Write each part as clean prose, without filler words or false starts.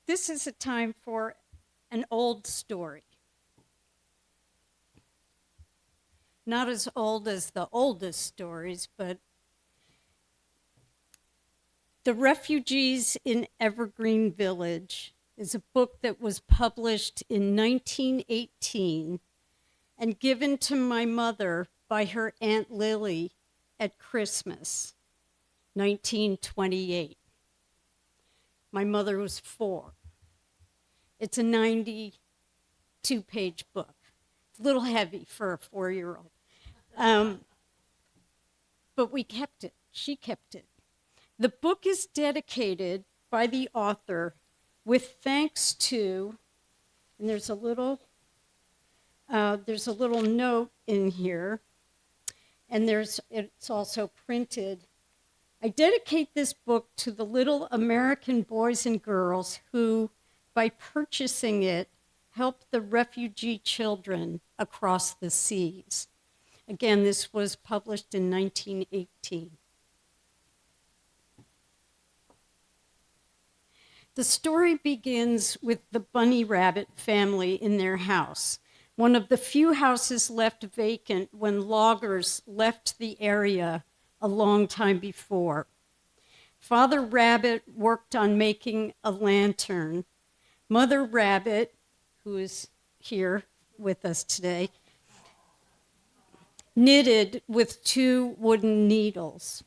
This is a time for an old story. Not as old as the oldest stories, but The Refugees in Evergreen Village is a book that was published in 1918 and given to my mother by her Aunt Lily at Christmas, 1928. My mother was 4. It's a 92-page book. It's a little heavy for a 4-year-old. But we kept it. She kept it. The book is dedicated by the author with thanks to, and there's a little note in here, and it's also printed. I dedicate this book to the little American boys and girls who, by purchasing it, helped the refugee children across the seas. Again, this was published in 1918. The story begins with the bunny rabbit family in their house, one of the few houses left vacant when loggers left the area a long time before. Father Rabbit worked on making a lantern. Mother Rabbit, who is here with us today, knitted with 2 wooden needles.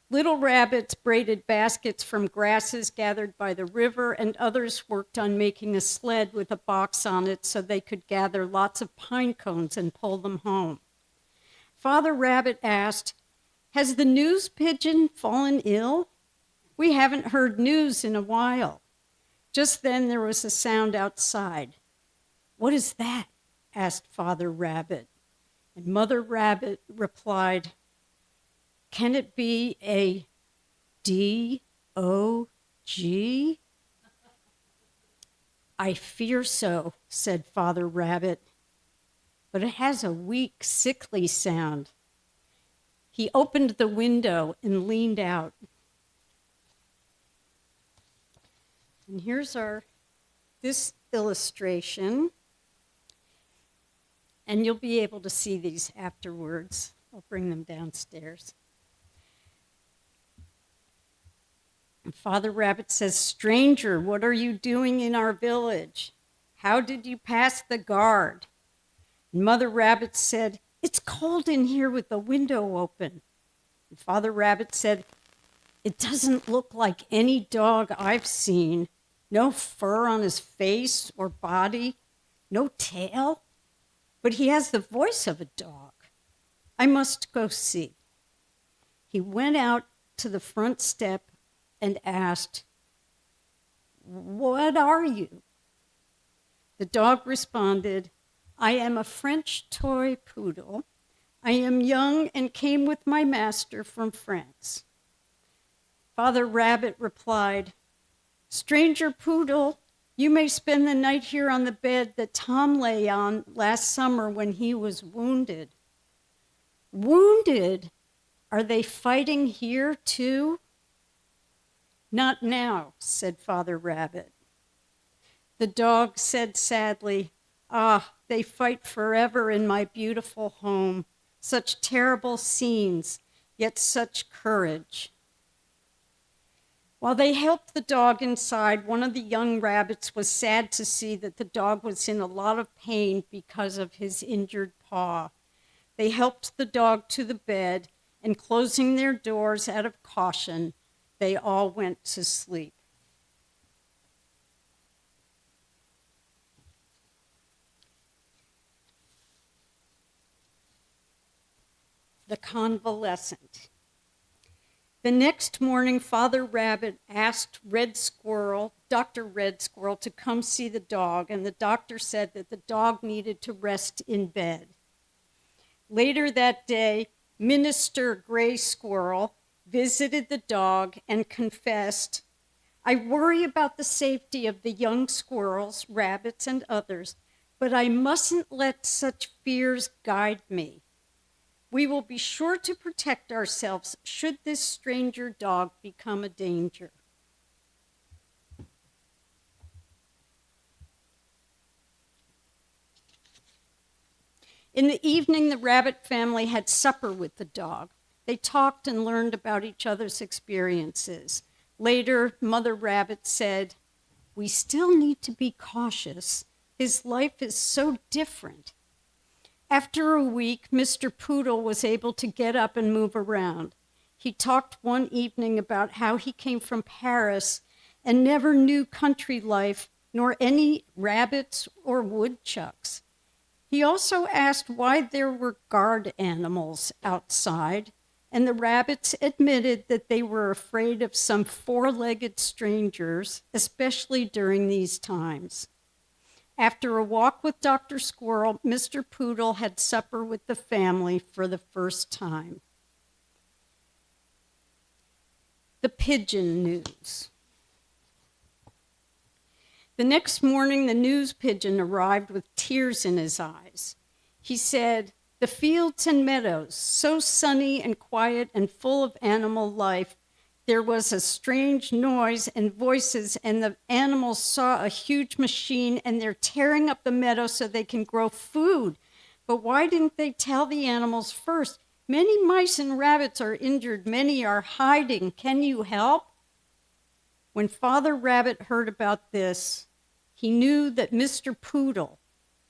Little rabbits braided baskets from grasses gathered by the river, and others worked on making a sled with a box on it so they could gather lots of pine cones and pull them home. Father Rabbit asked, "Has the news pigeon fallen ill? We haven't heard news in a while." Just then there was a sound outside. "What is that?" asked Father Rabbit. And Mother Rabbit replied, "Can it be a D-O-G? "I fear so," said Father Rabbit, "but it has a weak, sickly sound." He opened the window and leaned out. And here's this illustration. And you'll be able to see these afterwards. I'll bring them downstairs. And Father Rabbit says, "Stranger, what are you doing in our village? How did you pass the guard?" And Mother Rabbit said, "It's cold in here with the window open." And Father Rabbit said, "It doesn't look like any dog I've seen. No fur on his face or body, no tail. But he has the voice of a dog. I must go see." He went out to the front step and asked, "What are you?" The dog responded, "I am a French toy poodle. I am young and came with my master from France." Father Rabbit replied, "Stranger poodle, you may spend the night here on the bed that Tom lay on last summer when he was wounded." "Wounded? Are they fighting here too?" "Not now," said Father Rabbit. The dog said sadly, "Ah, they fight forever in my beautiful home. Such terrible scenes, yet such courage." While they helped the dog inside, one of the young rabbits was sad to see that the dog was in a lot of pain because of his injured paw. They helped the dog to the bed, and closing their doors out of caution, they all went to sleep. The convalescent. The next morning, Father Rabbit asked Dr. Red Squirrel, to come see the dog, and the doctor said that the dog needed to rest in bed. Later that day, Minister Gray Squirrel visited the dog and confessed, "I worry about the safety of the young squirrels, rabbits, and others, but I mustn't let such fears guide me. We will be sure to protect ourselves should this stranger dog become a danger." In the evening, the rabbit family had supper with the dog. They talked and learned about each other's experiences. Later, Mother Rabbit said, "We still need to be cautious. His life is so different." After a week, Mr. Poodle was able to get up and move around. He talked one evening about how he came from Paris and never knew country life nor any rabbits or woodchucks. He also asked why there were guard animals outside, and the rabbits admitted that they were afraid of some four-legged strangers, especially during these times. After a walk with Dr. Squirrel, Mr. Poodle had supper with the family for the first time. The pigeon news. The next morning, the news pigeon arrived with tears in his eyes. He said, "The fields and meadows, so sunny and quiet and full of animal life, there was a strange noise and voices, and the animals saw a huge machine, and they're tearing up the meadow so they can grow food. But why didn't they tell the animals first? Many mice and rabbits are injured. Many are hiding. Can you help?" When Father Rabbit heard about this, he knew that Mr. Poodle,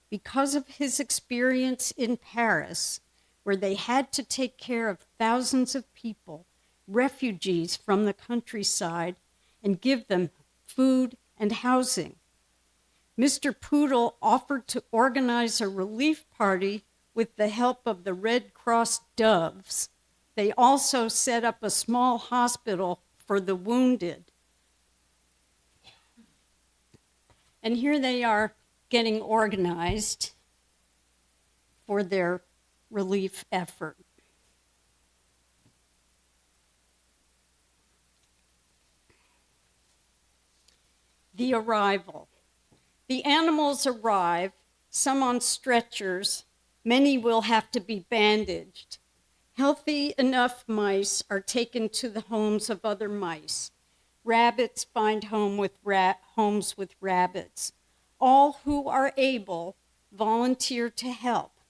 because of his experience in Paris, where they had to take care of thousands of people, refugees from the countryside, and give them food and housing. Mr. Poodle offered to organize a relief party with the help of the Red Cross doves. They also set up a small hospital for the wounded. And here they are getting organized for their relief effort. The arrival. The animals arrive, some on stretchers. Many will have to be bandaged. Healthy enough mice are taken to the homes of other mice. Rabbits find homes with rabbits. All who are able volunteer to help.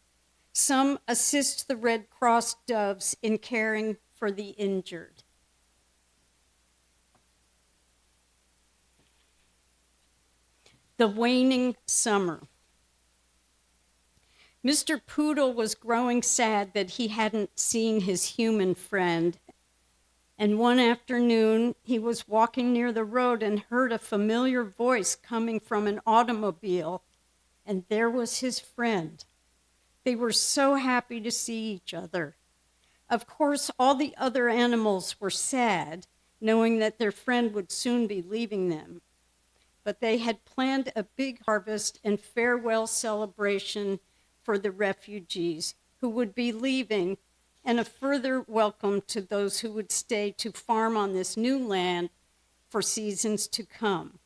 Some assist the Red Cross doves in caring for the injured. The waning summer. Mr. Poodle was growing sad that he hadn't seen his human friend. And one afternoon, he was walking near the road and heard a familiar voice coming from an automobile, and there was his friend. They were so happy to see each other. Of course, all the other animals were sad, knowing that their friend would soon be leaving them. But they had planned a big harvest and farewell celebration for the refugees who would be leaving, and a further welcome to those who would stay to farm on this new land for seasons to come.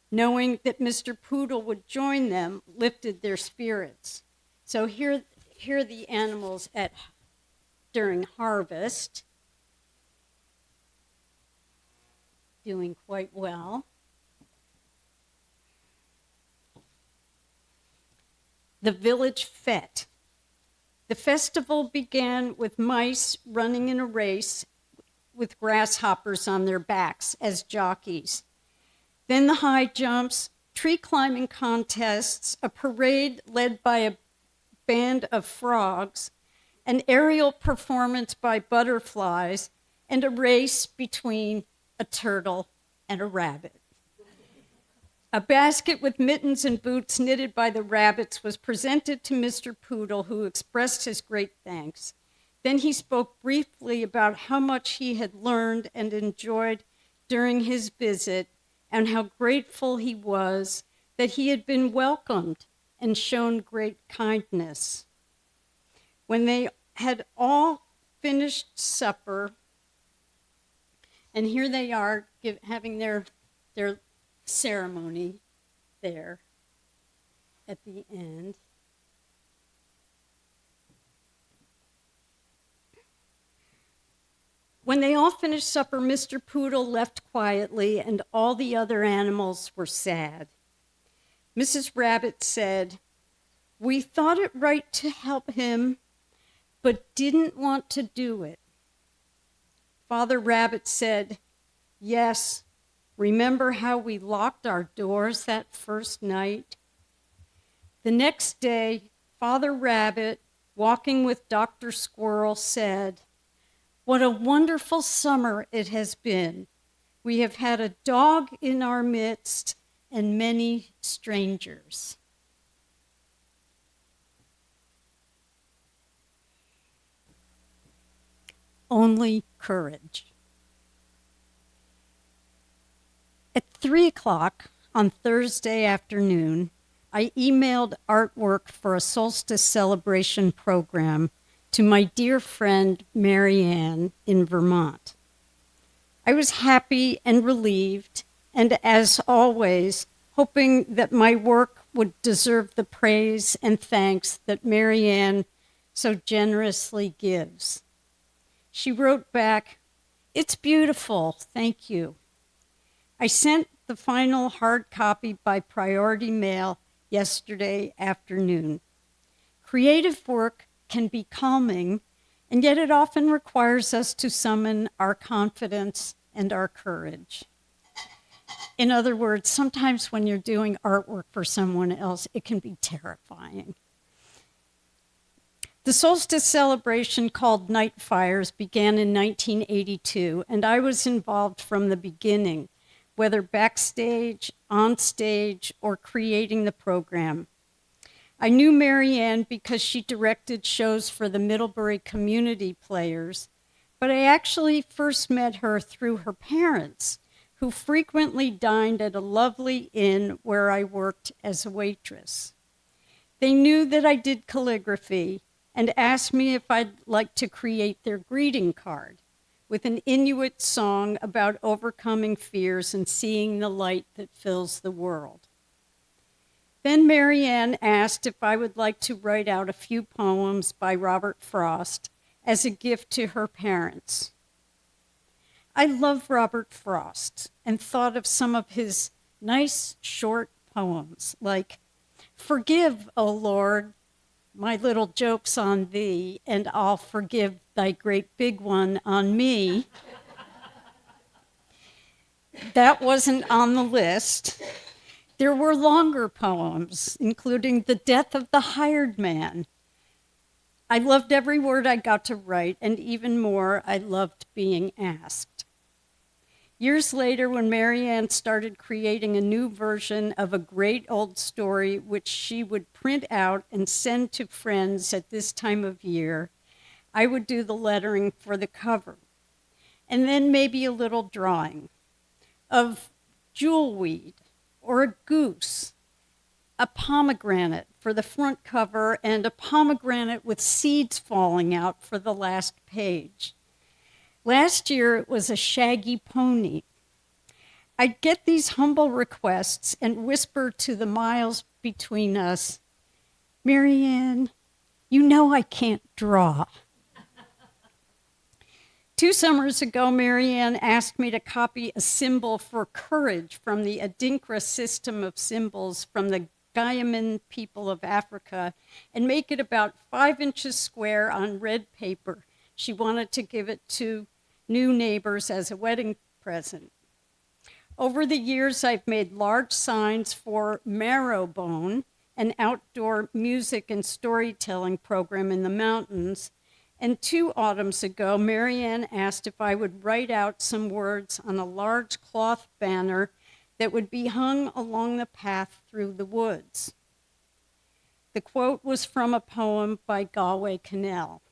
Knowing that Mr. Poodle would join them lifted their spirits. So here are the animals during harvest, doing quite well. The village fete. The festival began with mice running in a race with grasshoppers on their backs as jockeys. Then the high jumps, tree climbing contests, a parade led by a band of frogs, an aerial performance by butterflies, and a race between a turtle and a rabbit. A basket with mittens and boots knitted by the rabbits was presented to Mr. Poodle, who expressed his great thanks. Then he spoke briefly about how much he had learned and enjoyed during his visit, and how grateful he was that he had been welcomed and shown great kindness. When they had all finished supper, and here they are having their ceremony there at the end. When they all finished supper, Mr. Poodle left quietly, and all the other animals were sad. Mrs. Rabbit said, We thought it right to help him, but didn't want to do it. Father Rabbit said, "Yes, remember how we locked our doors that first night?" The next day, Father Rabbit, walking with Dr. Squirrel, said, "What a wonderful summer it has been. We have had a dog in our midst and many strangers." Only courage. At 3 o'clock on Thursday afternoon, I emailed artwork for a solstice celebration program to my dear friend Mary in Vermont. I was happy and relieved, and as always, hoping that my work would deserve the praise and thanks that Mary so generously gives. She wrote back, "It's beautiful, thank you." I sent the final hard copy by priority mail yesterday afternoon. Creative work can be calming, and yet it often requires us to summon our confidence and our courage. In other words, sometimes when you're doing artwork for someone else, it can be terrifying. The solstice celebration called Night Fires began in 1982, and I was involved from the beginning, whether backstage, on stage, or creating the program. I knew Mary because she directed shows for the Middlebury Community Players, but I actually first met her through her parents, who frequently dined at a lovely inn where I worked as a waitress. They knew that I did calligraphy and asked me if I'd like to create their greeting card with an Inuit song about overcoming fears and seeing the light that fills the world. Then Mary asked if I would like to write out a few poems by Robert Frost as a gift to her parents. I love Robert Frost and thought of some of his nice short poems like, "Forgive, O Lord, my little jokes on thee, and I'll forgive thy great big one on me." That wasn't on the list. There were longer poems, including "The Death of the Hired Man." I loved every word I got to write, and even more, I loved being asked. Years later, when Mary started creating a new version of a great old story, which she would print out and send to friends at this time of year, I would do the lettering for the cover. And then maybe a little drawing of jewelweed or a goose, a pomegranate for the front cover, and a pomegranate with seeds falling out for the last page. Last year, it was a shaggy pony. I'd get these humble requests and whisper to the miles between us, "Mary you know I can't draw." 2 summers ago, Mary asked me to copy a symbol for courage from the Adinkra system of symbols from the Guyaman people of Africa and make it about 5 inches square on red paper. She wanted to give it to new neighbors as a wedding present. Over the years, I've made large signs for Marrowbone, an outdoor music and storytelling program in the mountains. And 2 autumns ago, Mary asked if I would write out some words on a large cloth banner that would be hung along the path through the woods. The quote was from a poem by Galway Connell.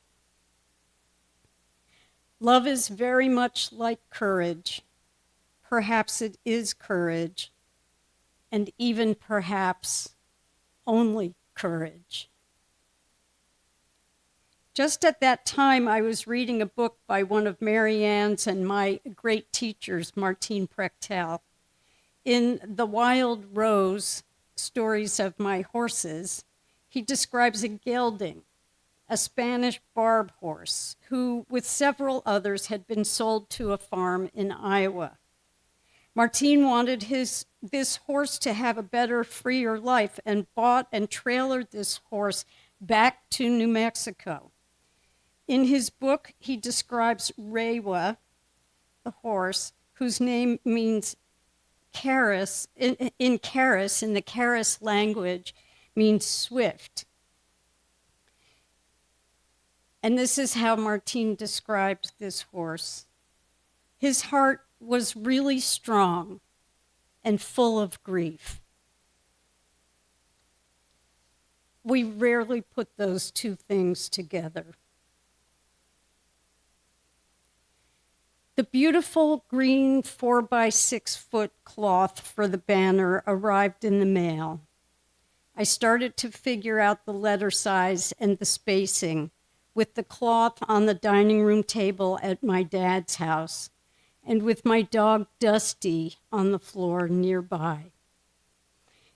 "Love is very much like courage. Perhaps it is courage, and even perhaps only courage." Just at that time, I was reading a book by one of Mary and my great teachers, Martine Prechtel. In The Wild Rose, Stories of My Horses, he describes a gelding, a Spanish barb horse, who, with several others, had been sold to a farm in Iowa. Martine wanted this horse to have a better, freer life and bought and trailered this horse back to New Mexico. In his book, he describes Rewa, the horse, whose name means Karis, in Karis, in the Karis language, means swift. And this is how Martine described this horse. His heart was really strong and full of grief. We rarely put those two things together. The beautiful green 4x6 foot cloth for the banner arrived in the mail. I started to figure out the letter size and the spacing with the cloth on the dining room table at my dad's house and with my dog Dusty on the floor nearby.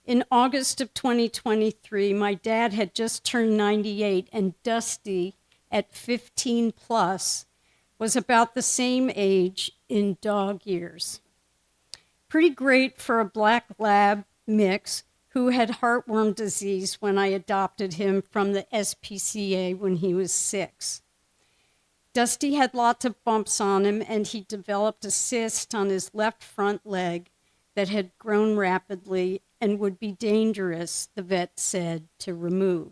In August of 2023, my dad had just turned 98 and Dusty, at 15 plus, was about the same age in dog years. Pretty great for a black lab mix who had heartworm disease when I adopted him from the SPCA when he was 6. Dusty had lots of bumps on him, and he developed a cyst on his left front leg that had grown rapidly and would be dangerous, the vet said, to remove.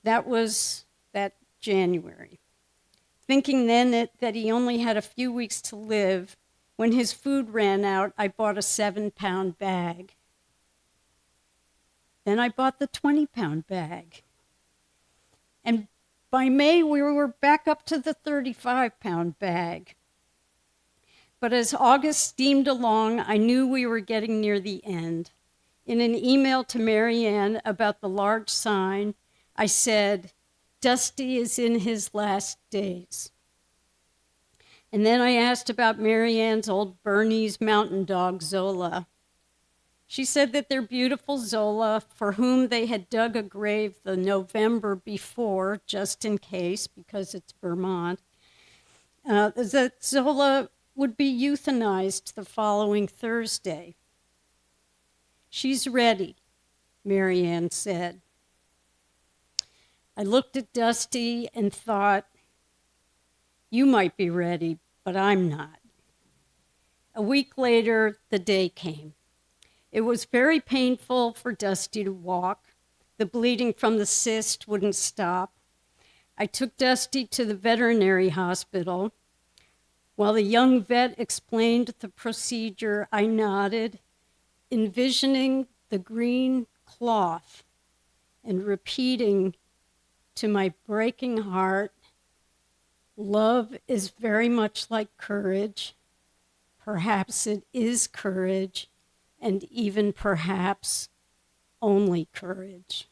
That was that January. Thinking then that he only had a few weeks to live, when his food ran out, I bought a 7-pound bag. Then I bought the 20-pound bag. And by May, we were back up to the 35-pound bag. But as August steamed along, I knew we were getting near the end. In an email to Mary Ann about the large sign, I said, "Dusty is in his last days." And then I asked about Mary Ann's old Bernese mountain dog, Zola. She said that their beautiful Zola, for whom they had dug a grave the November before, just in case, because it's Vermont, that Zola would be euthanized the following Thursday. "She's ready," Mary Ann said. I looked at Dusty and thought, you might be ready, but I'm not. A week later, the day came. It was very painful for Dusty to walk. The bleeding from the cyst wouldn't stop. I took Dusty to the veterinary hospital. While the young vet explained the procedure, I nodded, envisioning the green cloth and repeating to my breaking heart, love is very much like courage. Perhaps it is courage, and even perhaps only courage.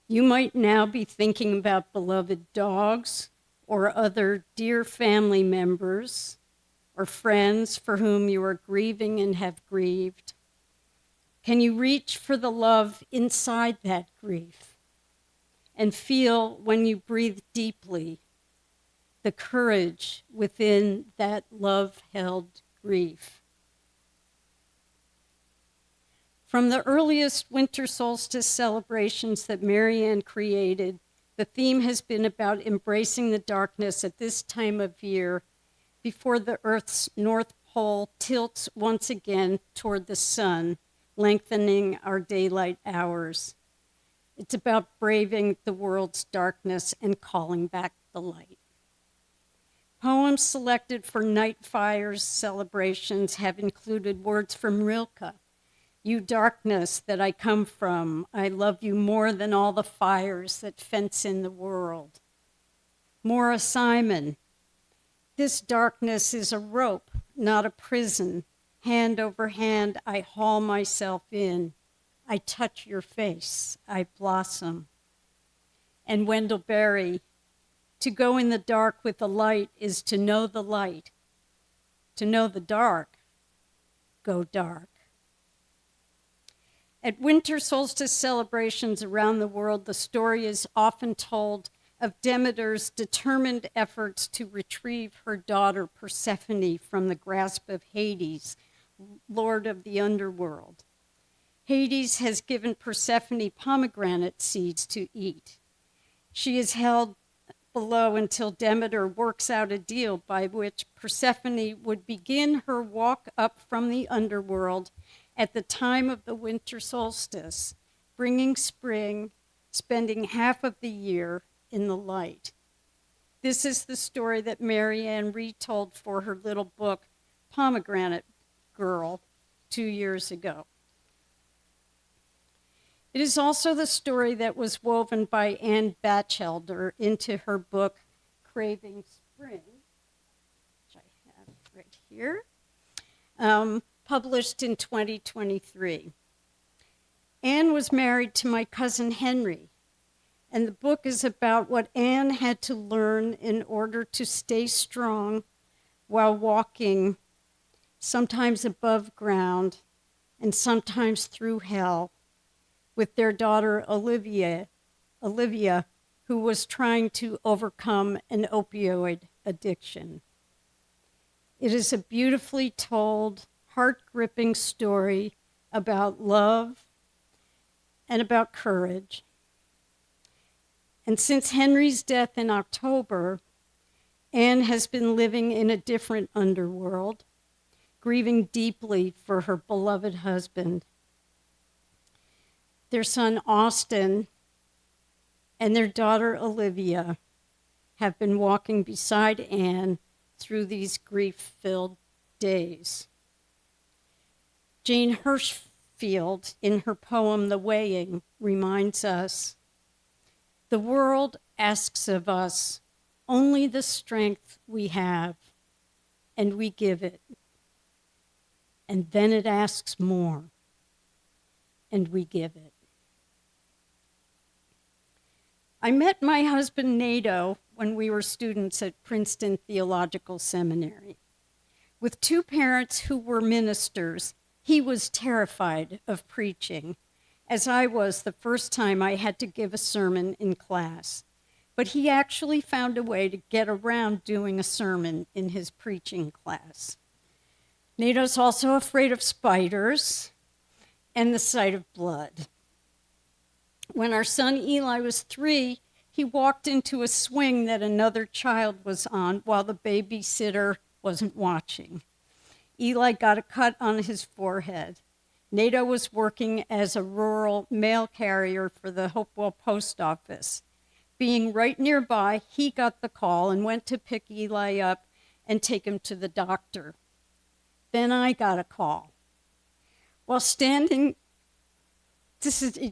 You might now be thinking about beloved dogs or other dear family members or friends for whom you are grieving and have grieved. Can you reach for the love inside that grief and feel, when you breathe deeply, the courage within that love-held grief? From the earliest winter solstice celebrations that Mary Ann created, the theme has been about embracing the darkness at this time of year before the Earth's North Pole tilts once again toward the sun, lengthening our daylight hours. It's about braving the world's darkness and calling back the light. Poems selected for Night Fire's celebrations have included words from Rilke. You darkness that I come from, I love you more than all the fires that fence in the world. Maura Simon, this darkness is a rope, not a prison. Hand over hand, I haul myself in. I touch your face, I blossom. And Wendell Berry, to go in the dark with the light is to know the light. To know the dark, go dark. At winter solstice celebrations around the world, the story is often told of Demeter's determined efforts to retrieve her daughter Persephone from the grasp of Hades, lord of the underworld. Hades has given Persephone pomegranate seeds to eat. She is held below until Demeter works out a deal by which Persephone would begin her walk up from the underworld at the time of the winter solstice, bringing spring, spending half of the year in the light. This is the story that Mary Ann retold for her little book, Pomegranate Girl, 2 years ago. It is also the story that was woven by Anne Batchelder into her book, Craving Spring, which I have right here, published in 2023. Anne was married to my cousin Henry, and the book is about what Anne had to learn in order to stay strong while walking, sometimes above ground and sometimes through hell, with their daughter Olivia, who was trying to overcome an opioid addiction. It is a beautifully told, heart-gripping story about love and about courage. And since Henry's death in October, Anne has been living in a different underworld, grieving deeply for her beloved husband. Their son Austin and their daughter Olivia have been walking beside Anne through these grief-filled days. Jane Hirschfield, in her poem The Weighing, reminds us, the world asks of us only the strength we have, and we give it. And then it asks more, and we give it. I met my husband Nato when we were students at Princeton Theological Seminary. With 2 parents who were ministers, he was terrified of preaching, as I was the first time I had to give a sermon in class. But he actually found a way to get around doing a sermon in his preaching class. Nato's also afraid of spiders and the sight of blood. When our son Eli was 3, he walked into a swing that another child was on while the babysitter wasn't watching. Eli got a cut on his forehead. Nato was working as a rural mail carrier for the Hopewell Post Office. Being right nearby, he got the call and went to pick Eli up and take him to the doctor. Then I got a call. While standing,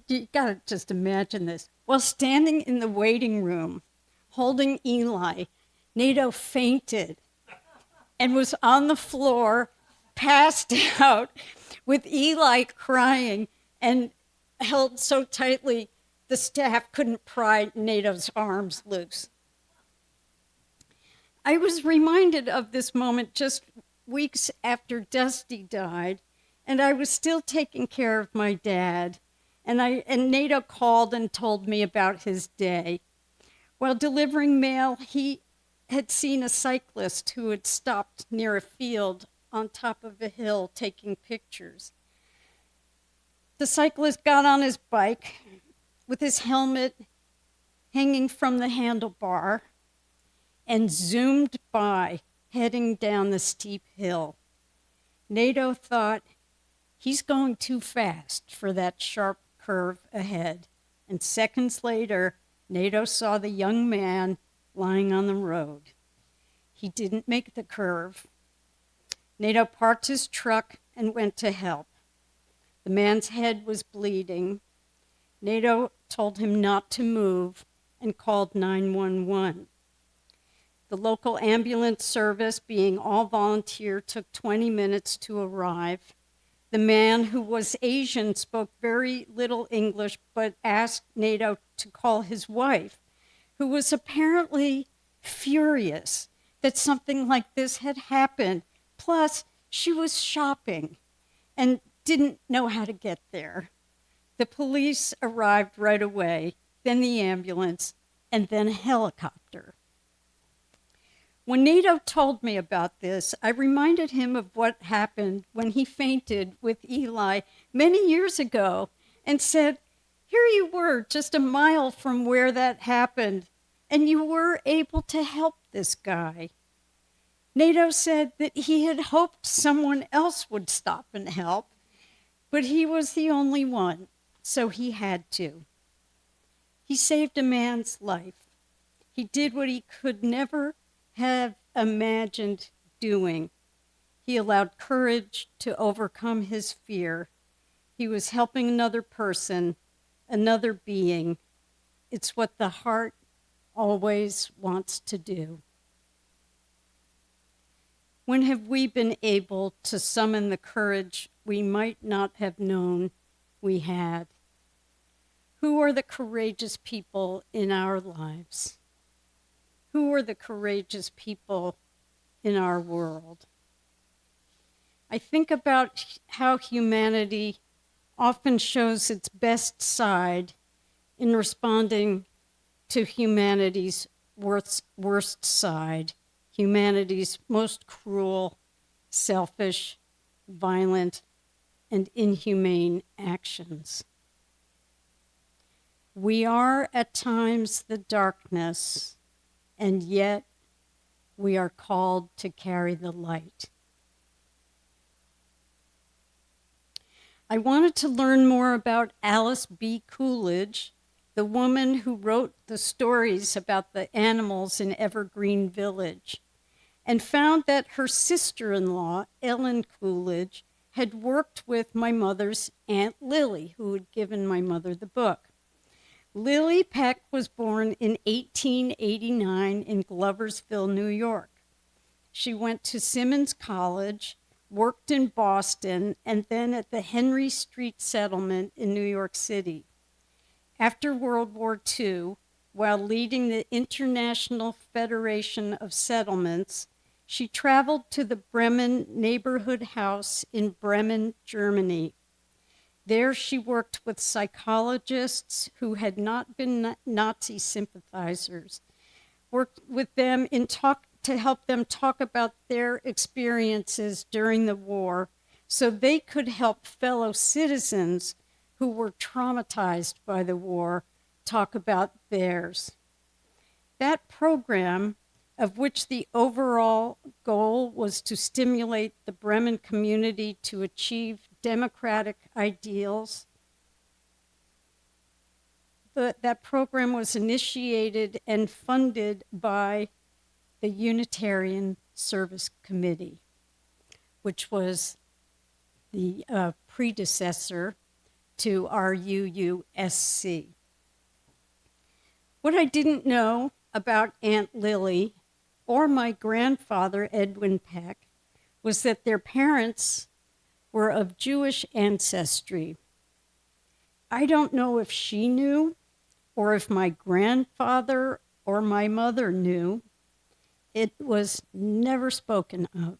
you gotta just imagine this. While standing in the waiting room, holding Eli, Nato fainted and was on the floor, passed out, with Eli crying and held so tightly the staff couldn't pry Nato's arms loose. I was reminded of this moment just weeks after Dusty died, and I was still taking care of my dad, and Nato called and told me about his day. While delivering mail, he had seen a cyclist who had stopped near a field on top of a hill taking pictures. The cyclist got on his bike with his helmet hanging from the handlebar and zoomed by, heading down the steep hill. Nato thought, he's going too fast for that sharp curve ahead. And seconds later, Nato saw the young man lying on the road. He didn't make the curve. Nato parked his truck and went to help. The man's head was bleeding. Nato told him not to move and called 911. The local ambulance service, being all volunteer, took 20 minutes to arrive. The man, who was Asian, spoke very little English, but asked Nato to call his wife, who was apparently furious that something like this had happened. Plus, she was shopping and didn't know how to get there. The police arrived right away, then the ambulance, and then a helicopter. When NATO told me about this, I reminded him of what happened when he fainted with Eli many years ago and said, here you were just a mile from where that happened, and you were able to help this guy. NATO said that he had hoped someone else would stop and help, but he was the only one, so he had to. He saved a man's life. He did what he could never have imagined doing. He allowed courage to overcome his fear. He was helping another person, another being. It's what the heart always wants to do. When have we been able to summon the courage we might not have known we had? Who are the courageous people in our lives? Who are the courageous people in our world? I think about how humanity often shows its best side in responding to humanity's worst side, humanity's most cruel, selfish, violent, and inhumane actions. We are at times the darkness, and yet we are called to carry the light. I wanted to learn more about Alice B. Coolidge, the woman who wrote the stories about the animals in Evergreen Village, and found that her sister-in-law, Ellen Coolidge, had worked with my mother's Aunt Lily, who had given my mother the book. Lily Peck was born in 1889 in Gloversville, New York. She went to Simmons College, worked in Boston, and then at the Henry Street Settlement in New York City. After World War II, while leading the International Federation of Settlements, she traveled to the Bremen Neighborhood House in Bremen, Germany. There she worked with psychologists who had not been Nazi sympathizers, worked with them to help them talk about their experiences during the war so they could help fellow citizens who were traumatized by the war talk about theirs. That program, of which the overall goal was to stimulate the Bremen community to achieve democratic ideals, that program was initiated and funded by the Unitarian Service Committee, which was the predecessor to our UUSC. What I didn't know about Aunt Lily or my grandfather, Edwin Peck, was that their parents were of Jewish ancestry. I don't know if she knew or if my grandfather or my mother knew. It was never spoken of.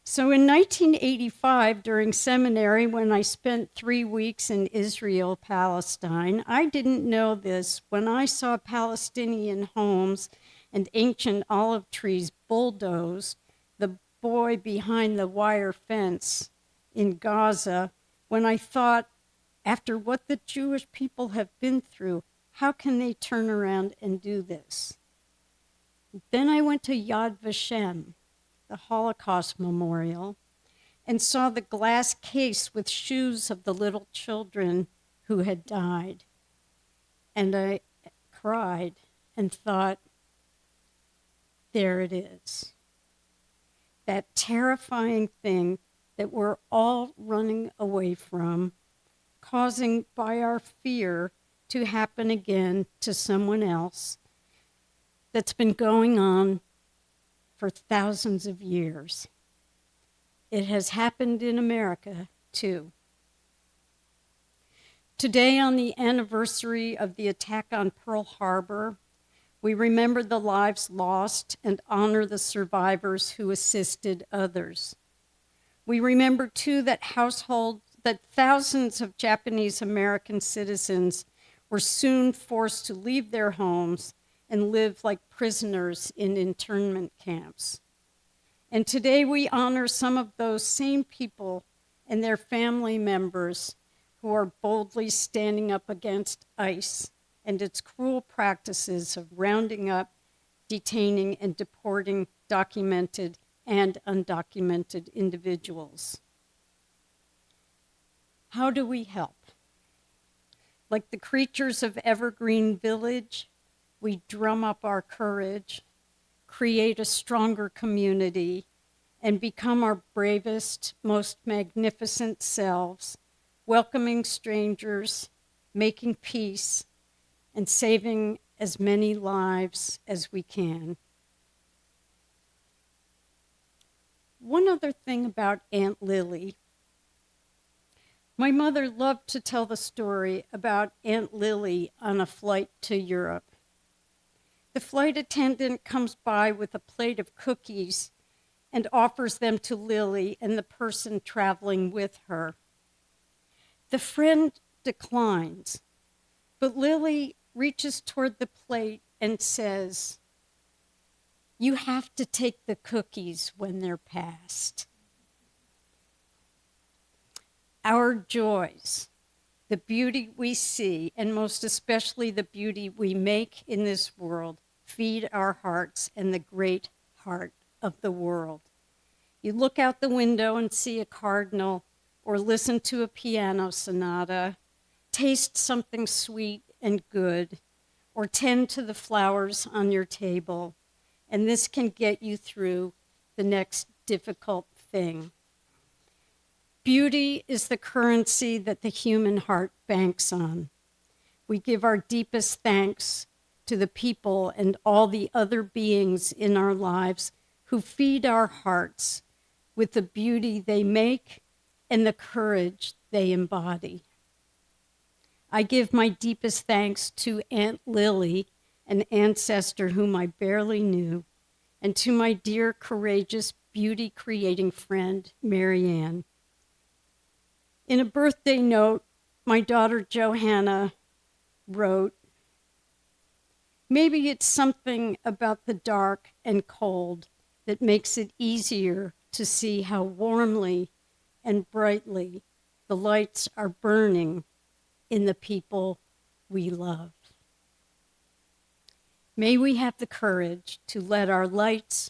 So in 1985, during seminary, when I spent 3 weeks in Israel, Palestine, I didn't know this when I saw Palestinian homes and ancient olive trees bulldozed, the boy behind the wire fence in Gaza, when I thought, after what the Jewish people have been through, how can they turn around and do this? Then I went to Yad Vashem, the Holocaust Memorial, and saw the glass case with shoes of the little children who had died. And I cried and thought, there it is. That terrifying thing that we're all running away from, causing by our fear to happen again to someone else, that's been going on for thousands of years. It has happened in America, too. Today, on the anniversary of the attack on Pearl Harbor, we remember the lives lost and honor the survivors who assisted others. We remember, too, that thousands of Japanese American citizens were soon forced to leave their homes and live like prisoners in internment camps. And today we honor some of those same people and their family members who are boldly standing up against ICE and its cruel practices of rounding up, detaining, and deporting documented and undocumented individuals. How do we help? Like the creatures of Evergreen Village, we drum up our courage, create a stronger community, and become our bravest, most magnificent selves, welcoming strangers, making peace, and saving as many lives as we can. One other thing about Aunt Lily. My mother loved to tell the story about Aunt Lily on a flight to Europe. The flight attendant comes by with a plate of cookies and offers them to Lily and the person traveling with her. The friend declines, but Lily reaches toward the plate and says, "You have to take the cookies when they're passed." Our joys, the beauty we see, and most especially the beauty we make in this world, feed our hearts and the great heart of the world. You look out the window and see a cardinal, or listen to a piano sonata, taste something sweet and good, or tend to the flowers on your table, and this can get you through the next difficult thing. Beauty is the currency that the human heart banks on. We give our deepest thanks to the people and all the other beings in our lives who feed our hearts with the beauty they make and the courage they embody. I give my deepest thanks to Aunt Lily, an ancestor whom I barely knew, and to my dear, courageous, beauty-creating friend, Mary Ann. In a birthday note, my daughter Johanna wrote, "Maybe it's something about the dark and cold that makes it easier to see how warmly and brightly the lights are burning in the people we love." May we have the courage to let our lights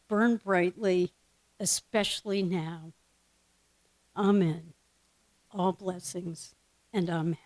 burn brightly, especially now. Amen. All blessings and amen.